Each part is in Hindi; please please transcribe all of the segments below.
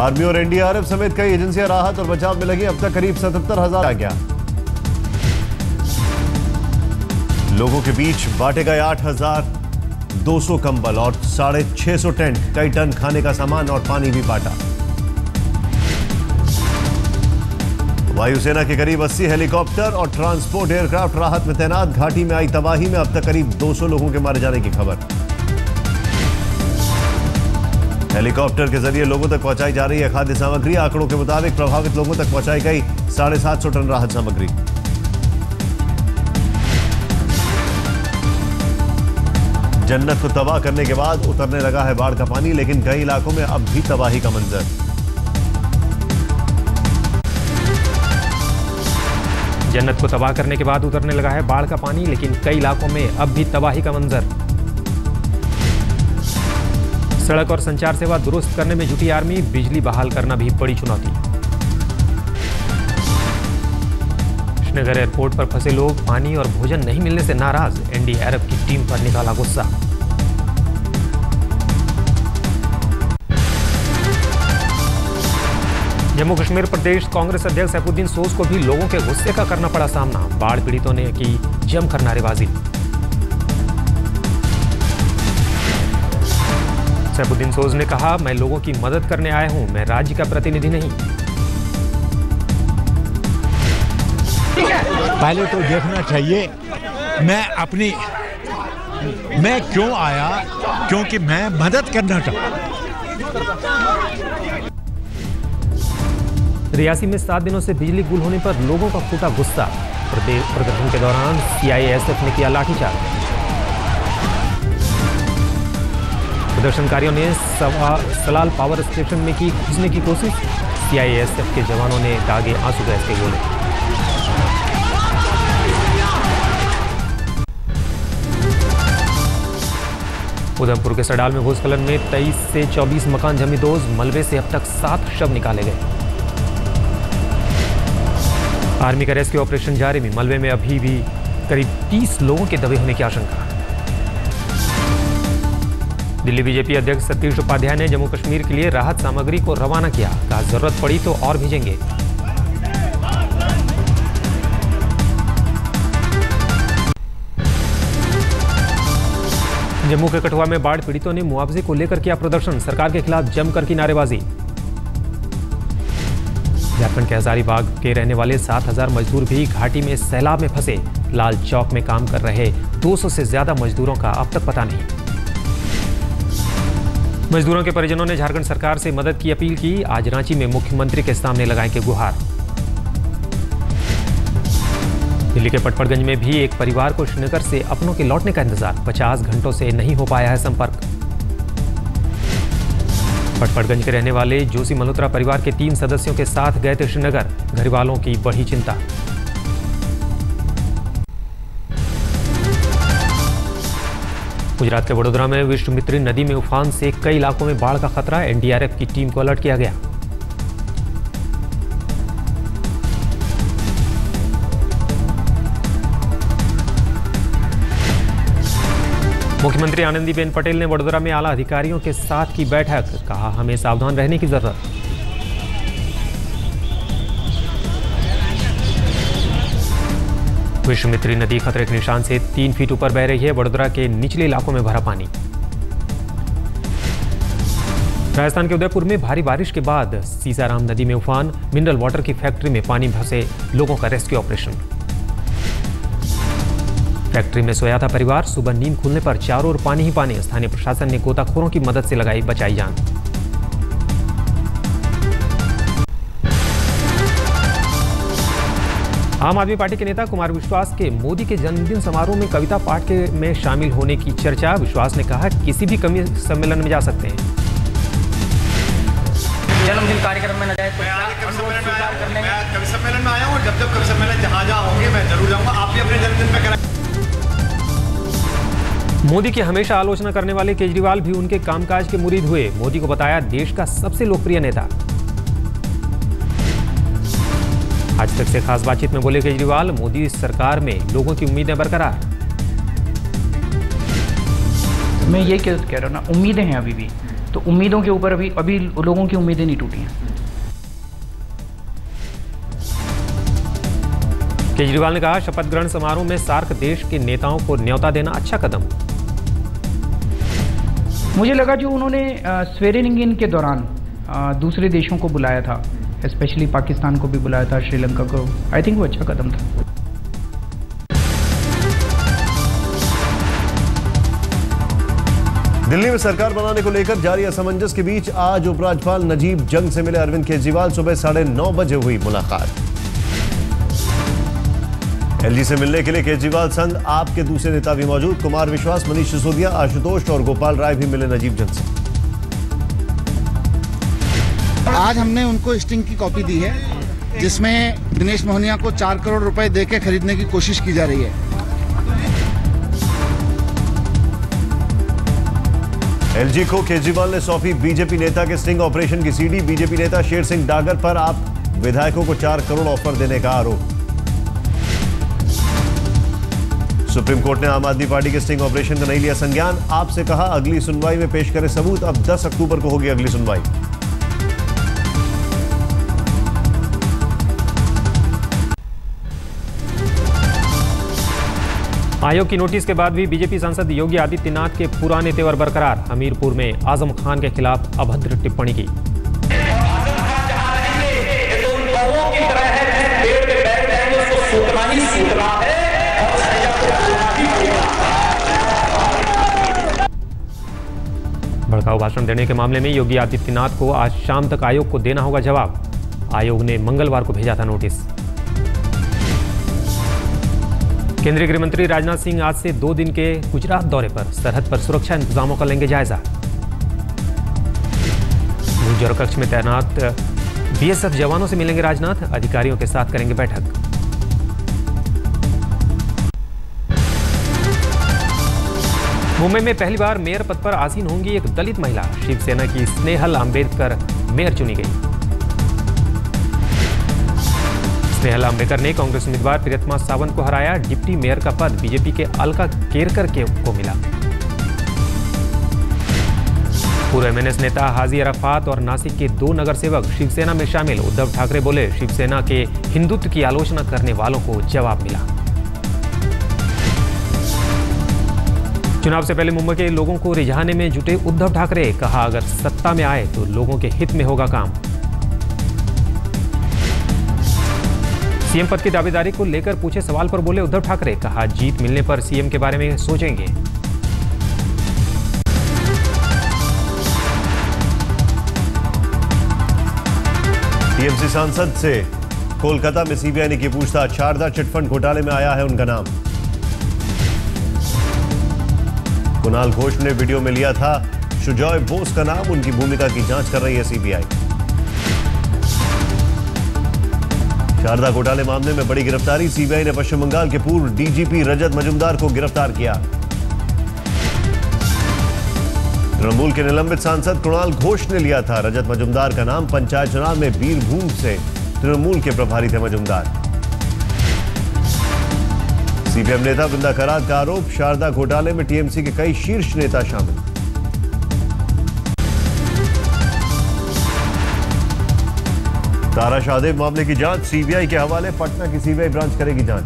आर्मी और एनडीआरएफ समेत कई एजेंसियां राहत और बचाव में लगी। अब तक करीब 77,000 आ गया। लोगों के बीच बांटे गए 8,200 कंबल और 650 टेंट, कई टन खाने का सामान और पानी भी बांटा। वायुसेना के करीब 80 हेलीकॉप्टर और ट्रांसपोर्ट एयरक्राफ्ट राहत में तैनात। घाटी में आई तबाही में अब तक करीब 200 लोगों के मारे जाने की खबर। हेलीकॉप्टर के जरिए लोगों तक पहुंचाई जा रही है खाद्य सामग्री। आंकड़ों के मुताबिक प्रभावित लोगों तक पहुंचाई गई 750 टन राहत सामग्री। जन्नत को तबाह करने के बाद उतरने लगा है बाढ़ का पानी, लेकिन कई इलाकों में अब भी तबाही का मंजर। जन्नत को तबाह करने के बाद उतरने लगा है बाढ़ का पानी, लेकिन कई इलाकों में अब भी तबाही का मंजर। सड़क और संचार सेवा दुरुस्त करने में जुटी आर्मी, बिजली बहाल करना भी बड़ी चुनौती। श्रीनगर एयरपोर्ट पर फंसे लोग पानी और भोजन नहीं मिलने से नाराज, एनडीआरएफ की टीम पर निकाला गुस्सा। जम्मू कश्मीर प्रदेश कांग्रेस अध्यक्ष सैफुद्दीन सोज को भी लोगों के गुस्से का करना पड़ा सामना। बाढ़ पीड़ितों ने की जमकर नारेबाजी। सैफुद्दीन सोज ने कहा, मैं लोगों की मदद करने आया हूं, मैं राज्य का प्रतिनिधि नहीं। पहले तो देखना चाहिए मैं क्यों आया, क्योंकि मैं मदद करना चाहता। रियासी में 7 दिनों से बिजली गुल होने पर लोगों का फूटा गुस्सा। प्रदर्शन के दौरान सीआईएसएफ ने किया लाठीचार्ज। प्रदर्शनकारियों ने सलाल पावर स्टेशन में की घुसने की कोशिश। सीआईएसएफ के जवानों ने दागे आंसू गैस के गोले। उधमपुर के सडाल में भूस्खलन में 23 से 24 मकान जमींदोज। मलबे से अब तक 7 शव निकाले गए। आर्मी का रेस्क्यू ऑपरेशन जारी में मलबे में अभी भी करीब 30 लोगों के दबे होने की आशंका। दिल्ली बीजेपी अध्यक्ष सतीश उपाध्याय ने जम्मू कश्मीर के लिए राहत सामग्री को रवाना किया। कहा, जरूरत पड़ी तो और भेजेंगे। जम्मू के कठुआ में बाढ़ पीड़ितों ने मुआवजे को लेकर किया प्रदर्शन। सरकार के खिलाफ जमकर की नारेबाजी। झारखंड के हजारीबाग के रहने वाले 7,000 मजदूर भी घाटी में सैलाब में फंसे। लाल चौक में काम कर रहे 200 से ज्यादा मजदूरों का अब तक पता नहीं। मजदूरों के परिजनों ने झारखंड सरकार से मदद की अपील की। आज रांची में मुख्यमंत्री के सामने लगाएंगे गुहार। दिल्ली के पटपड़गंज में भी एक परिवार को श्रीनगर से अपनों के लौटने का इंतजार। 50 घंटों से नहीं हो पाया है संपर्क। पटपड़गंज के रहने वाले जोशी मल्होत्रा परिवार के 3 सदस्यों के साथ गए थे श्रीनगर। घर वालों की बढ़ी चिंता। गुजरात के वडोदरा में विश्वामित्री नदी में उफान से कई इलाकों में बाढ़ का खतरा। एनडीआरएफ की टीम को अलर्ट किया गया। मुख्यमंत्री आनंदीबेन पटेल ने वडोदरा में आला अधिकारियों के साथ की बैठक। कहा, हमें सावधान रहने की जरूरत। विश्वामित्री नदी खतरे के निशान से 3 फीट ऊपर बह रही है। वडोदरा के निचले इलाकों में भरा पानी। राजस्थान के उदयपुर में भारी बारिश के बाद सीसाराम नदी में उफान। मिनरल वाटर की फैक्ट्री में पानी फंसे लोगों का रेस्क्यू ऑपरेशन। फैक्ट्री में सोया था परिवार। सुबह नींद खुलने पर चारों ओर पानी ही पानी। स्थानीय प्रशासन ने गोताखोरों की मदद से लगाई बचाई जान। आम आदमी पार्टी के नेता कुमार विश्वास के मोदी के जन्मदिन समारोह में कविता पाठ में शामिल होने की चर्चा। विश्वास ने कहा, किसी भी कवि सम्मेलन में जा सकते हैं। जन्मदिन कार्यक्रम में न जाए तो कवि सम्मेलन में आया हूँ। जब कवि सम्मेलन जहाँ होंगे मैं जरूर जाऊंगा। आप भी अपने जन्मदिन में कराएं। मोदी की हमेशा आलोचना करने वाले केजरीवाल भी उनके कामकाज के मुरीद हुए। मोदी को बताया देश का सबसे लोकप्रिय नेता। आज तक से खास बातचीत में बोले केजरीवाल, मोदी सरकार में लोगों की उम्मीदें बरकरार। मैं ये कह रहा हूँ ना, उम्मीदें हैं अभी भी, तो उम्मीदों के ऊपर अभी लोगों की उम्मीदें नहीं टूटी हैं। केजरीवाल ने कहा, शपथ ग्रहण समारोह में सार्क देश के नेताओं को न्योता देना अच्छा कदम। मुझे लगा जो उन्होंने स्वेरिंग इन के दौरान दूसरे देशों को बुलाया था, स्पेशली पाकिस्तान को भी बुलाया था, श्रीलंका को, आई थिंक वो अच्छा कदम था। दिल्ली में सरकार बनाने को लेकर जारी असमंजस के बीच आज उपराज्यपाल नजीब जंग से मिले अरविंद केजरीवाल। सुबह 9:30 बजे हुई मुलाकात। एलजी से मिलने के लिए केजरीवाल संग आप के दूसरे नेता भी मौजूद। कुमार विश्वास, मनीष सिसोदिया, आशुतोष और गोपाल राय भी मिले नजीब जंग से। आज हमने उनको स्टिंग की कॉपी दी है, जिसमें दिनेश मोहनिया को 4 करोड़ रुपए देकर खरीदने की कोशिश की जा रही है। एलजी को केजरीवाल ने सौंपी बीजेपी नेता के स्टिंग ऑपरेशन की सीडी। बीजेपी नेता शेर सिंह डागर पर आप विधायकों को 4 करोड़ ऑफर देने का आरोप। सुप्रीम कोर्ट ने आम आदमी पार्टी के स्टिंग ऑपरेशन का नहीं लिया संज्ञान। आपसे कहा अगली सुनवाई में पेश करें सबूत। अब 10 अक्टूबर को होगी अगली सुनवाई। आयोग की नोटिस के बाद भी बीजेपी सांसद योगी आदित्यनाथ के पुराने तेवर बरकरार। हमीरपुर में आजम खान के खिलाफ अभद्र टिप्पणी की। भड़काऊ भाषण देने के मामले में योगी आदित्यनाथ को आज शाम तक आयोग को देना होगा जवाब। आयोग ने मंगलवार को भेजा था नोटिस। केंद्रीय गृह मंत्री राजनाथ सिंह आज से 2 दिन के गुजरात दौरे पर। सरहद पर सुरक्षा इंतजामों का लेंगे जायजा। गुर्जर कक्ष में तैनात बीएसएफ जवानों से मिलेंगे राजनाथ। अधिकारियों के साथ करेंगे बैठक। मुंबई में पहली बार मेयर पद पर आसीन होंगी एक दलित महिला। शिवसेना की स्नेहल अंबेडकर मेयर चुनी गई। स्नेहल अंबेडकर ने कांग्रेस उम्मीदवार प्रियतमा सावंत को हराया। डिप्टी मेयर का पद बीजेपी के अलका केरकर को मिला। पूर्व एमएनएस नेता हाजी अराफात और नासिक के 2 नगर सेवक शिवसेना में शामिल। उद्धव ठाकरे बोले, शिवसेना के हिंदुत्व की आलोचना करने वालों को जवाब मिला। चुनाव से पहले मुंबई के लोगों को रिझाने में जुटे उद्धव ठाकरे। कहा, अगर सत्ता में आए तो लोगों के हित में होगा काम। सीएम पद की दावेदारी को लेकर पूछे सवाल पर बोले उद्धव ठाकरे। कहा, जीत मिलने पर सीएम के बारे में सोचेंगे। टीएमसी सांसद से कोलकाता में सीबीआई ने की पूछताछ। शारदा चिटफंड घोटाले में आया है उनका नाम। कुणाल घोष ने वीडियो में लिया था सुजॉय बोस का नाम। उनकी भूमिका की जांच कर रही है सीबीआई। शारदा घोटाले मामले में बड़ी गिरफ्तारी। सीबीआई ने पश्चिम बंगाल के पूर्व डीजीपी रजत मजुमदार को गिरफ्तार किया। तृणमूल के निलंबित सांसद कुणाल घोष ने लिया था रजत मजुमदार का नाम। पंचायत चुनाव में बीरभूम से तृणमूल के प्रभारी थे मजुमदार। सीपीएम नेता बृंदा करात का आरोप, शारदा घोटाले में टीएमसी के कई शीर्ष नेता शामिल। तारा शाहदेव मामले की जांच सीबीआई के हवाले। पटना की सीबीआई ब्रांच करेगी जांच।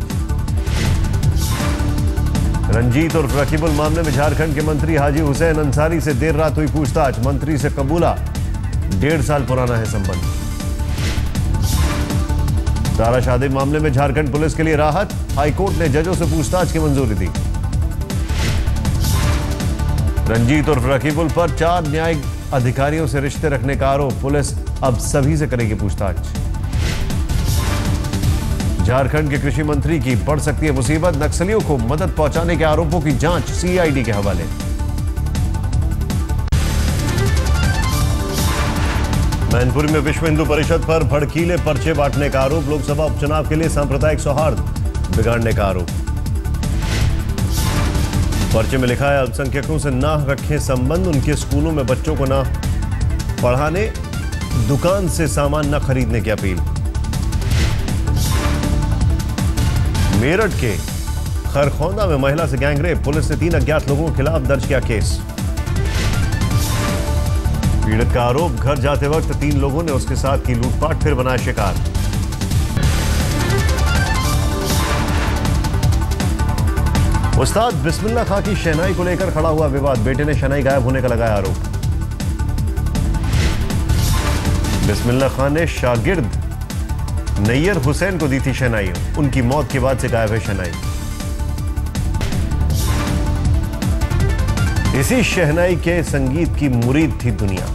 रंजीत और रकीबुल मामले में झारखंड के मंत्री हाजी हुसैन अंसारी से देर रात हुई पूछताछ। मंत्री से कबूला 1.5 साल पुराना है संबंध। तारा शाहदेव मामले में झारखंड पुलिस के लिए राहत। हाईकोर्ट ने जजों से पूछताछ की मंजूरी दी। रंजीत और रकीबुल पर 4 न्यायिक अधिकारियों से रिश्ते रखने का आरोप। पुलिस अब सभी से करेगी पूछताछ। झारखंड के कृषि मंत्री की बढ़ सकती है मुसीबत। नक्सलियों को मदद पहुंचाने के आरोपों की जांच सीआईडी के हवाले। मैनपुरी में विश्व हिंदू परिषद पर भड़कीले पर्चे बांटने का आरोप। लोकसभा उपचुनाव के लिए सांप्रदायिक सौहार्द बिगाड़ने का आरोप। पर्चे में लिखा है, अल्पसंख्यकों से ना रखें संबंध। उनके स्कूलों में बच्चों को ना पढ़ाने, दुकान से सामान न खरीदने की अपील। मेरठ के खरखौंदा में महिला से गैंगरेप। पुलिस ने 3 अज्ञात लोगों के खिलाफ दर्ज किया केस। पीड़ित का आरोप, घर जाते वक्त 3 लोगों ने उसके साथ की लूटपाट, फिर बनाया शिकार। उस्ताद बिस्मिल्लाह खां की शहनाई को लेकर खड़ा हुआ विवाद, बेटे ने शहनाई गायब होने का लगाया आरोप। बिस्मिल्लाह खां ने शागिर्द नैयर हुसैन को दी थी शहनाई, उनकी मौत के बाद से गायब है शहनाई। इसी शहनाई के संगीत की मुरीद थी दुनिया।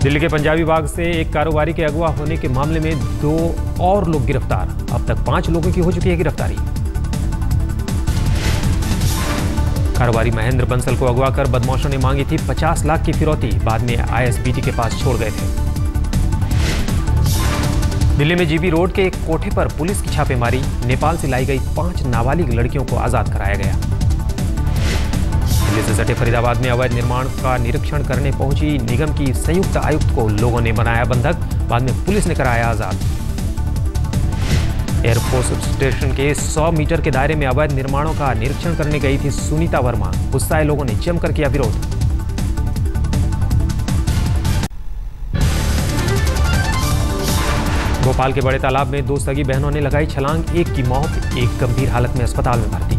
दिल्ली के पंजाबी बाग से एक कारोबारी के अगवा होने के मामले में 2 और लोग गिरफ्तार। अब तक 5 लोगों की हो चुकी है गिरफ्तारी। कारोबारी महेंद्र बंसल को अगवा कर बदमाशों ने मांगी थी 50 लाख की फिरौती, बाद में आईएसबीटी के पास छोड़ गए थे। दिल्ली में जीबी रोड के एक कोठे पर पुलिस की छापेमारी, नेपाल से लाई गई 5 नाबालिग लड़कियों को आजाद कराया गया। दिल्ली से सटे फरीदाबाद में अवैध निर्माण का निरीक्षण करने पहुंची निगम की संयुक्त आयुक्त को लोगों ने बनाया बंधक, बाद में पुलिस ने कराया आजाद। एयरफोर्स स्टेशन के 100 मीटर के दायरे में अवैध निर्माणों का निरीक्षण करने गई थी सुनीता वर्मा, गुस्साए लोगों ने जमकर किया विरोध। भोपाल के बड़े तालाब में 2 सगी बहनों ने लगाई छलांग, एक की मौत, एक गंभीर हालत में अस्पताल में भर्ती।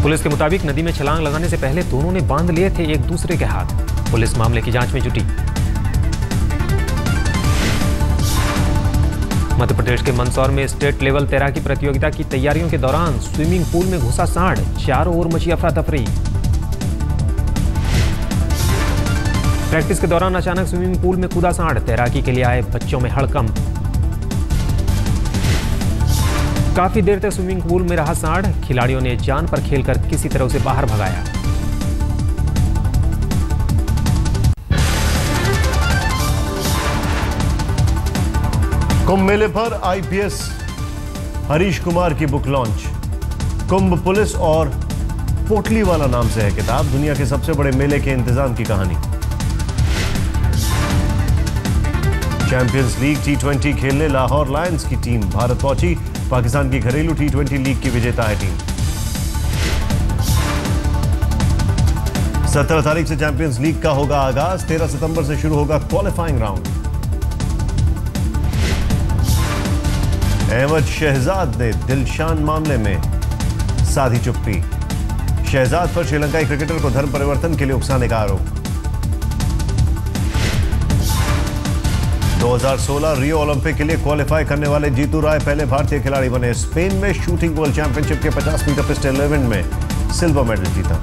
पुलिस के मुताबिक नदी में छलांग लगाने से पहले दोनों ने बांध लिए थे एक दूसरे के हाथ। पुलिस मामले की जांच में जुटी। मध्य प्रदेश के मंदसौर में स्टेट लेवल तैराकी प्रतियोगिता की तैयारियों के दौरान स्विमिंग पूल में घुसा सांड, चारों ओर मची अफरा तफरी। प्रैक्टिस के दौरान अचानक स्विमिंग पूल में कूदा सांड, तैराकी के लिए आए बच्चों में हड़कंप। काफी देर तक स्विमिंग पूल में रहा सांड, खिलाड़ियों ने जान पर खेलकर किसी तरह उसे बाहर भगाया। कुंभ मेले पर आईपीएस हरीश कुमार की बुक लॉन्च। कुंभ पुलिस और पोटलीवाला नाम से है किताब, दुनिया के सबसे बड़े मेले के इंतजाम की कहानी। चैंपियंस लीग T20 खेलने लाहौर लायंस की टीम भारत पहुंची, पाकिस्तान की घरेलू T20 लीग की विजेता है टीम। 17 तारीख से चैंपियंस लीग का होगा आगाज, 13 सितंबर से शुरू होगा क्वालिफाइंग राउंड। अहमद शहजाद ने दिलशान मामले में साधी चुप्पी, शहजाद पर श्रीलंकाई क्रिकेटर को धर्म परिवर्तन के लिए उकसाने का आरोप। 2016 रियो ओलंपिक के लिए क्वालिफाई करने वाले जीतू राय पहले भारतीय खिलाड़ी बने। स्पेन में शूटिंग वर्ल्ड चैंपियनशिप के 50 मीटर पिस्टल इवेंट में सिल्वर मेडल जीता।